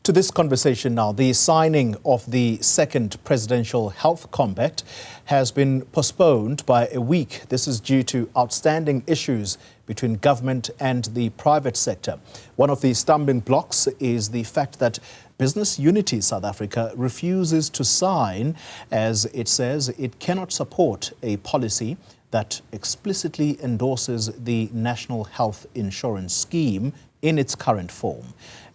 to this conversation now. The signing of the second Presidential Health Compact has been postponed by a week. This is due to outstanding issues between government and the private sector. One of the stumbling blocks is the fact that Business Unity South Africa refuses to sign, as it says it cannot support a policy that explicitly endorses the National Health Insurance Scheme in its current form.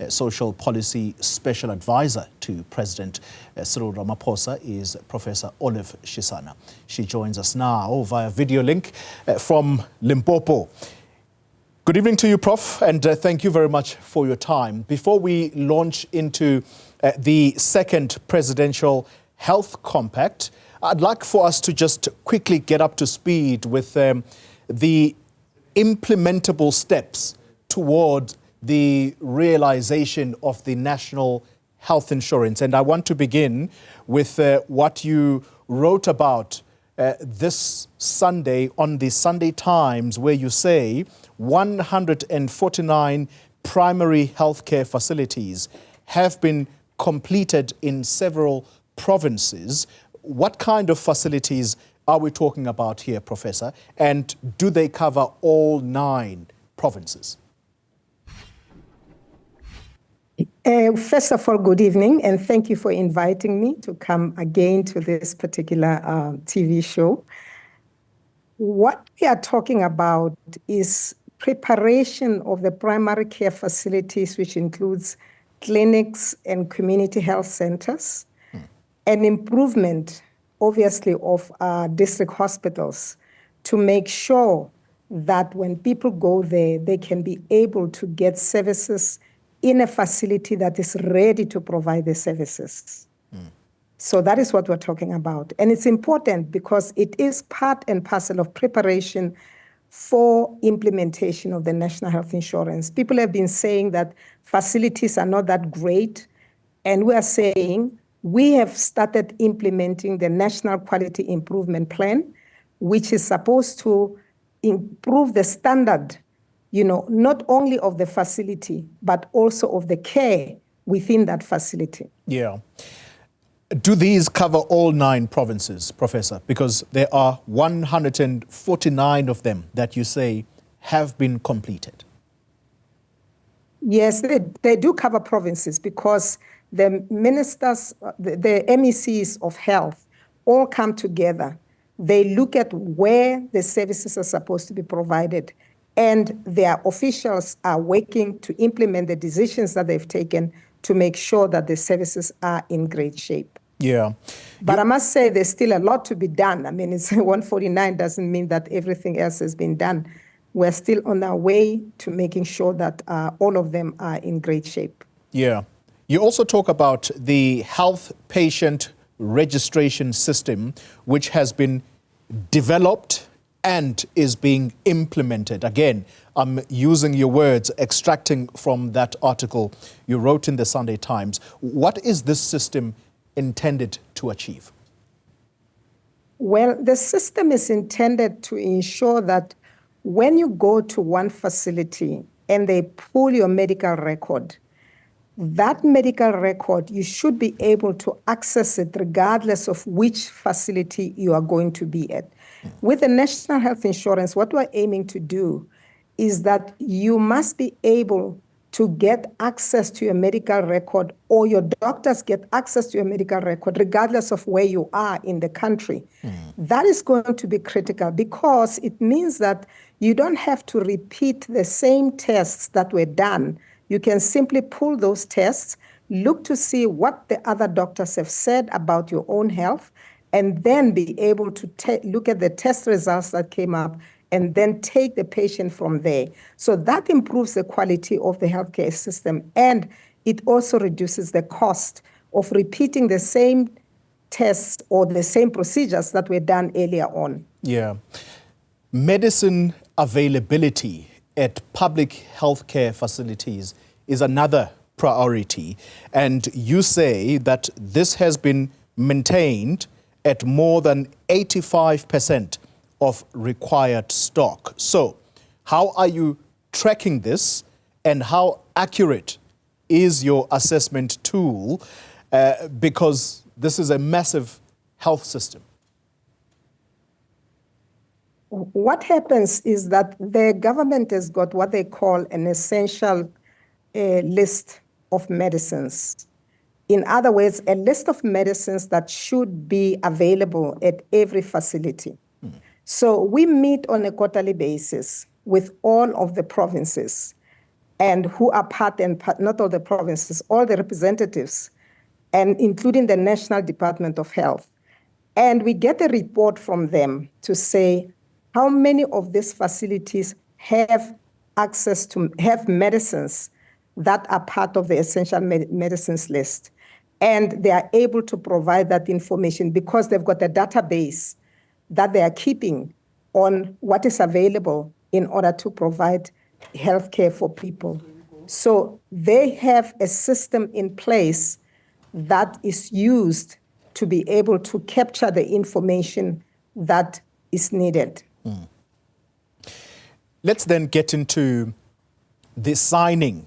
A social policy special advisor to President Cyril Ramaphosa is Professor Olive Shisana. She joins us now via video link from Limpopo. Good evening to you, Prof, and thank you very much for your time. Before we launch into the second Presidential Health Compact, I'd like for us to just quickly get up to speed with the implementable steps toward the realization of the national health insurance. And I want to begin with what you wrote about this Sunday on the Sunday Times, where you say 149 primary healthcare facilities have been completed in several provinces. What kind of facilities are we talking about here, Professor? And do they cover all 9 provinces? First of all, good evening, and thank you for inviting me to come again to this particular TV show. What we are talking about is preparation of the primary care facilities, which includes clinics and community health centers, and improvement, obviously, of district hospitals to make sure that when people go there, they can be able to get services in a facility that is ready to provide the services. So that is what we're talking about. And it's important because it is part and parcel of preparation for implementation of the national health insurance. People have been saying that facilities are not that great. And we are saying we have started implementing the National Quality Improvement Plan, which is supposed to improve the standard, not only of the facility, but also of the care within that facility. Yeah. Do these cover all 9 provinces, Professor? Because there are 149 of them that you say have been completed. Yes, they do cover provinces because the ministers, the MECs of health all come together. They look at where the services are supposed to be provided, and their officials are working to implement the decisions that they've taken to make sure that the services are in great shape. Yeah. But I must say there's still a lot to be done. I mean, it's 149 doesn't mean that everything else has been done. We're still on our way to making sure that all of them are in great shape. Yeah. You also talk about the health patient registration system, which has been developed and is being implemented. Again, I'm using your words, extracting from that article you wrote in the Sunday Times. What is this system intended to achieve? Well, the system is intended to ensure that when you go to one facility and they pull your medical record, that medical record, you should be able to access it regardless of which facility you are going to be at. With the National Health Insurance, what we're aiming to do is that you must be able to get access to your medical record, or your doctors get access to your medical record, regardless of where you are in the country. That is going to be critical because it means that you don't have to repeat the same tests that were done. You can simply pull those tests, look to see what the other doctors have said about your own health, and then be able to look at the test results that came up and then take the patient from there. So that improves the quality of the healthcare system, and it also reduces the cost of repeating the same tests or the same procedures that were done earlier on. Yeah. Medicine availability at public healthcare facilities is another priority, and you say that this has been maintained at more than 85% of required stock. So how are you tracking this, and how accurate is your assessment tool? Because this is a massive health system. What happens is that the government has got what they call an essential list of medicines. In other words, a list of medicines that should be available at every facility. So we meet on a quarterly basis with all of the provinces and who are part and part, not all the provinces, all the representatives, and including the National Department of Health. And we get a report from them to say how many of these facilities have access to, have medicines that are part of the essential medicines list. And they are able to provide that information because they've got a database that they are keeping on what is available in order to provide healthcare for people. So they have a system in place that is used to be able to capture the information that is needed. Let's then get into the signing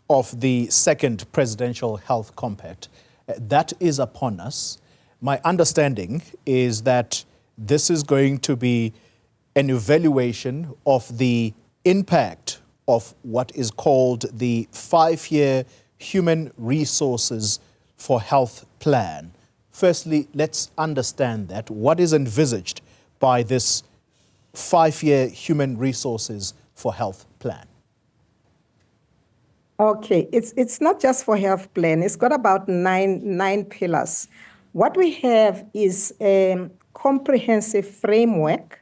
of the second Presidential Health Compact. That is upon us. My understanding is that this is going to be an evaluation of the impact of what is called the 5-year Human Resources for Health Plan. Firstly, let's understand that. What is envisaged by this 5-year Human Resources for Health Plan? Okay, it's not just for health plan. It's got about nine pillars. What we have is a comprehensive framework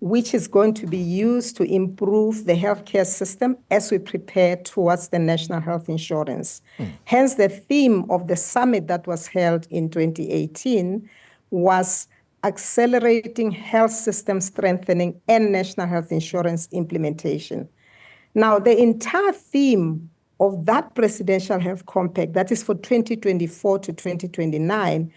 which is going to be used to improve the healthcare system as we prepare towards the national health insurance. Hence, the theme of the summit that was held in 2018 was accelerating health system strengthening and national health insurance implementation. Now, the entire theme of that Presidential Health Compact, that is for 2024 to 2029,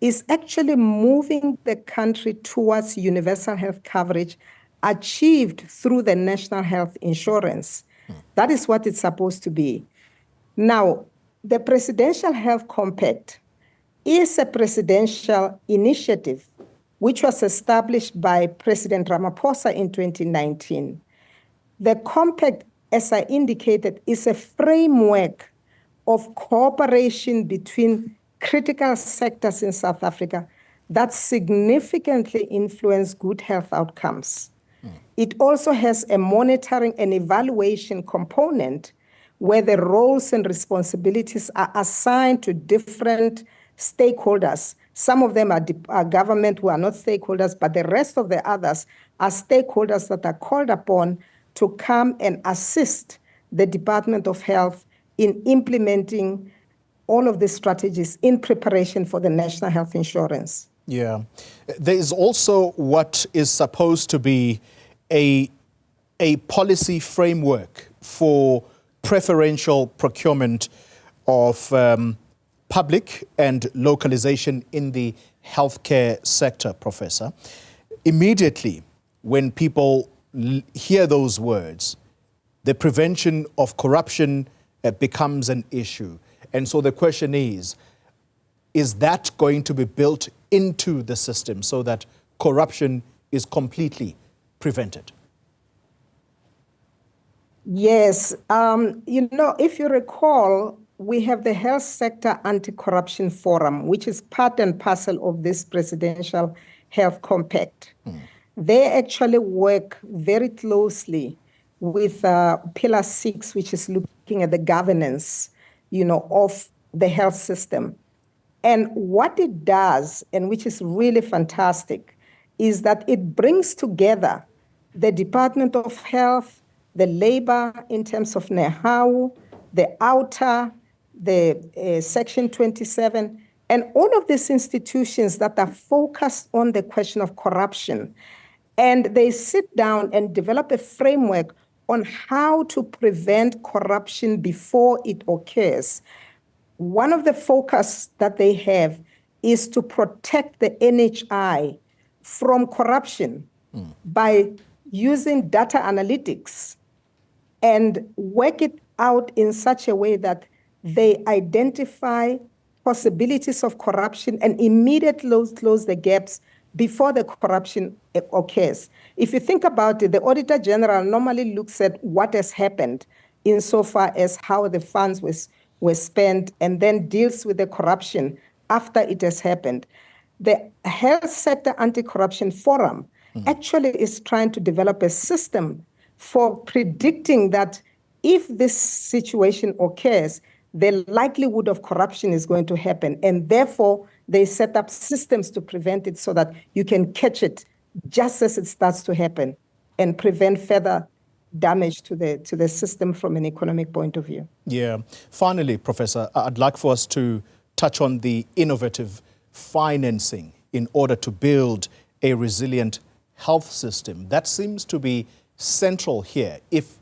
is actually moving the country towards universal health coverage achieved through the national health insurance. That is what it's supposed to be. Now, the Presidential Health Compact is a presidential initiative which was established by President Ramaphosa in 2019. The compact, as I indicated, is a framework of cooperation between critical sectors in South Africa that significantly influence good health outcomes. It also has a monitoring and evaluation component where the roles and responsibilities are assigned to different stakeholders. Some of them are government who are not stakeholders, but the rest of the others are stakeholders that are called upon to come and assist the Department of Health in implementing all of these strategies in preparation for the national health insurance. Yeah. There is also what is supposed to be a policy framework for preferential procurement of public and localization in the healthcare sector, Professor. Immediately, when people hear those words, the prevention of corruption becomes an issue. And so the question is that going to be built into the system so that corruption is completely prevented? Yes. If you recall, we have the Health Sector Anti-Corruption Forum, which is part and parcel of this Presidential Health Compact. They actually work very closely with Pillar 6, which is looking at the governance, of the health system. And what it does, and which is really fantastic, is that it brings together the Department of Health, the labor in terms of NHI, the outer, the Section 27, and all of these institutions that are focused on the question of corruption. And they sit down and develop a framework on how to prevent corruption before it occurs. One of the focus that they have is to protect the NHI from corruption by using data analytics and work it out in such a way that they identify possibilities of corruption and immediately close the gaps before the corruption occurs. If you think about it, the Auditor General normally looks at what has happened insofar as how the funds were spent and then deals with the corruption after it has happened. The Health Sector Anti-Corruption Forum actually is trying to develop a system for predicting that if this situation occurs, the likelihood of corruption is going to happen. And therefore, they set up systems to prevent it so that you can catch it just as it starts to happen and prevent further damage to the system from an economic point of view. Yeah. Finally, Professor, I'd like for us to touch on the innovative financing in order to build a resilient health system. That seems to be central here if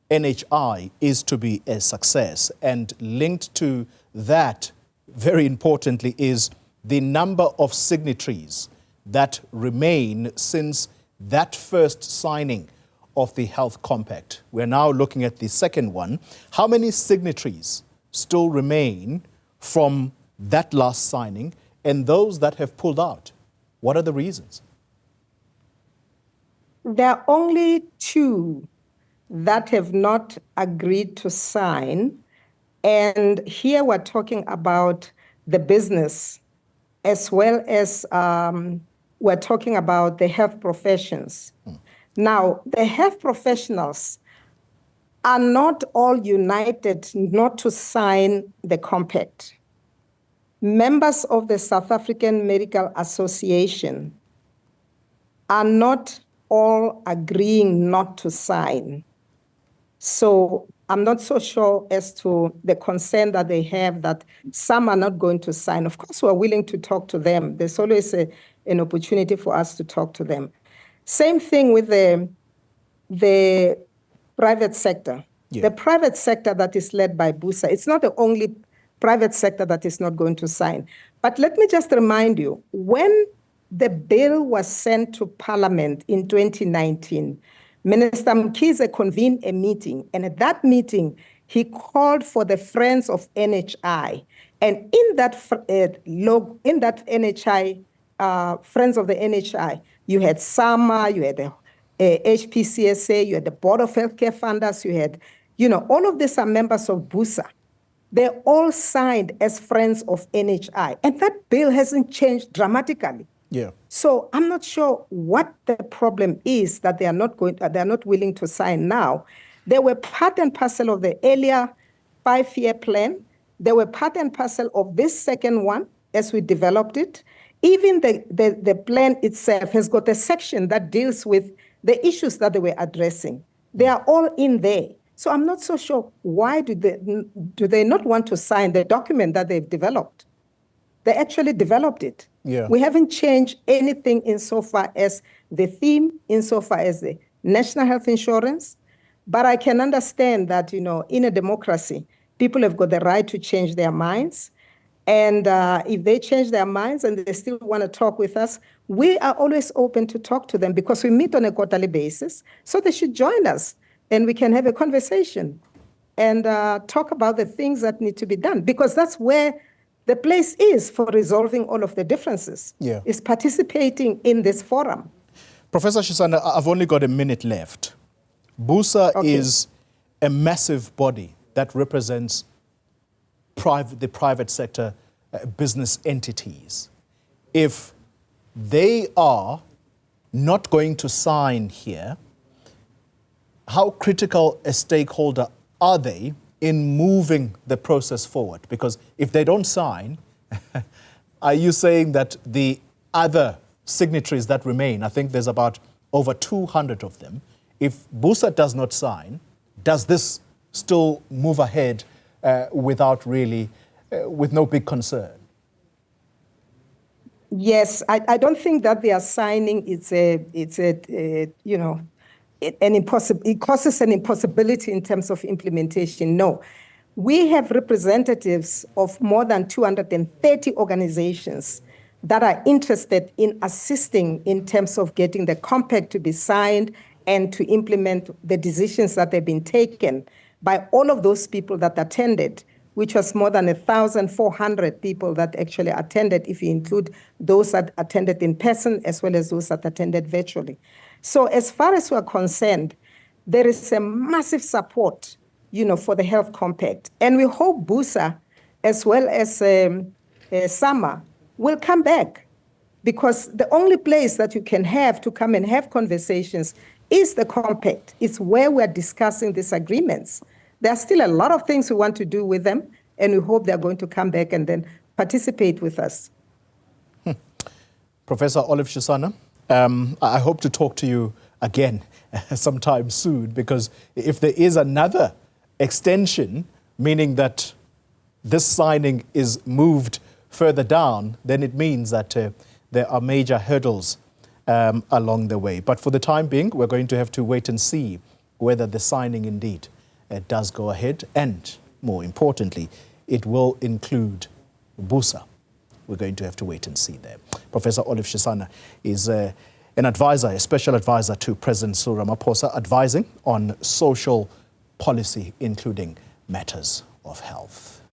NHI is to be a success. And linked to that, very importantly, is the number of signatories that remain since that first signing of the Health Compact. We're now looking at the second one. How many signatories still remain from that last signing, and those that have pulled out? What are the reasons? There are only 2 that have not agreed to sign. And here we're talking about the business as well as we're talking about the health professions. Now, the health professionals are not all united not to sign the compact. Members of the South African Medical Association are not all agreeing not to sign. So I'm not so sure as to the concern that they have that some are not going to sign. Of course, we're willing to talk to them. There's always an opportunity for us to talk to them. Same thing with the private sector. Yeah. The private sector that is led by BUSA, it's not the only private sector that is not going to sign. But let me just remind you, when the bill was sent to Parliament in 2019, Minister Mkhize convened a meeting, and at that meeting, he called for the Friends of NHI. And in that NHI, Friends of the NHI, you had SAMA, you had the HPCSA, you had the Board of Healthcare Funders, you had, all of these are members of BUSA. They're all signed as Friends of NHI, and that bill hasn't changed dramatically. Yeah. So I'm not sure what the problem is that they're not willing to sign now. They were part and parcel of the earlier 5-year plan. They were part and parcel of this second one as we developed it. Even the plan itself has got a section that deals with the issues that they were addressing. They are all in there. So I'm not so sure why do they not want to sign the document that they've developed. They actually developed it. Yeah. We haven't changed anything insofar as the theme, insofar as the national health insurance. But I can understand that, in a democracy, people have got the right to change their minds. And if they change their minds and they still want to talk with us, we are always open to talk to them because we meet on a quarterly basis. So they should join us and we can have a conversation and talk about the things that need to be done, because that's where the place is for resolving all of the differences. Yeah. Is participating in this forum. Professor Shisana, I've only got a minute left. BUSA is a massive body that represents the private sector business entities. If they are not going to sign here, how critical a stakeholder are they in moving the process forward? Because if they don't sign, are you saying that the other signatories that remain, I think there's about over 200 of them, if BUSA does not sign, does this still move ahead without really, with no big concern? Yes, I don't think that they are signing. It causes an impossibility in terms of implementation. No, we have representatives of more than 230 organizations that are interested in assisting in terms of getting the compact to be signed and to implement the decisions that have been taken by all of those people that attended which was more than 1,400 people that actually attended, if you include those that attended in person as well as those that attended virtually. So as far as we're concerned, there is a massive support, for the Health Compact. And we hope BUSA, as well as SAMA, will come back, because the only place that you can have to come and have conversations is the compact. It's where we're discussing these agreements. There are still a lot of things we want to do with them, and we hope they're going to come back and then participate with us. Professor Olive Shisana, I hope to talk to you again sometime soon, because if there is another extension, meaning that this signing is moved further down, then it means that there are major hurdles along the way. But for the time being, we're going to have to wait and see whether the signing indeed does go ahead, and more importantly, it will include BUSA. We're going to have to wait and see there. Professor Olive Shisana is an advisor, a special advisor to President Cyril Ramaphosa, advising on social policy, including matters of health.